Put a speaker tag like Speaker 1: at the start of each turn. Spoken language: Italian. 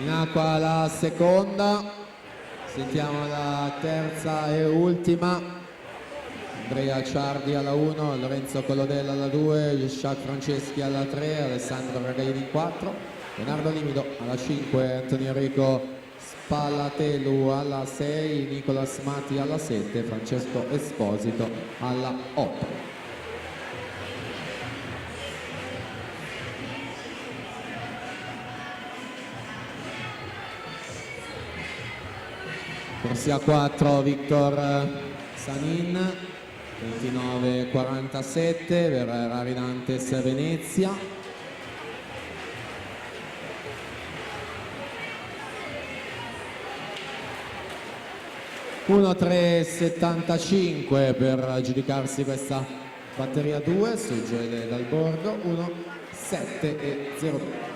Speaker 1: In acqua la seconda, sentiamo la terza e ultima. Andrea Ciardi alla 1, Lorenzo Collodella alla 2, Jacques Franceschi alla 3, Alessandro Ragaini in 4, Leonardo Limido alla 5, Antonio Enrico Spallatelu alla 6, Nicolas Matti alla 7, Francesco Esposito alla 8. Corsia 4 Victor Sanin 29:47, Verrera Rinantes Venezia. (1:3:75) per giudicarsi questa batteria 2 su Gioele dal bordo. 1:7:02.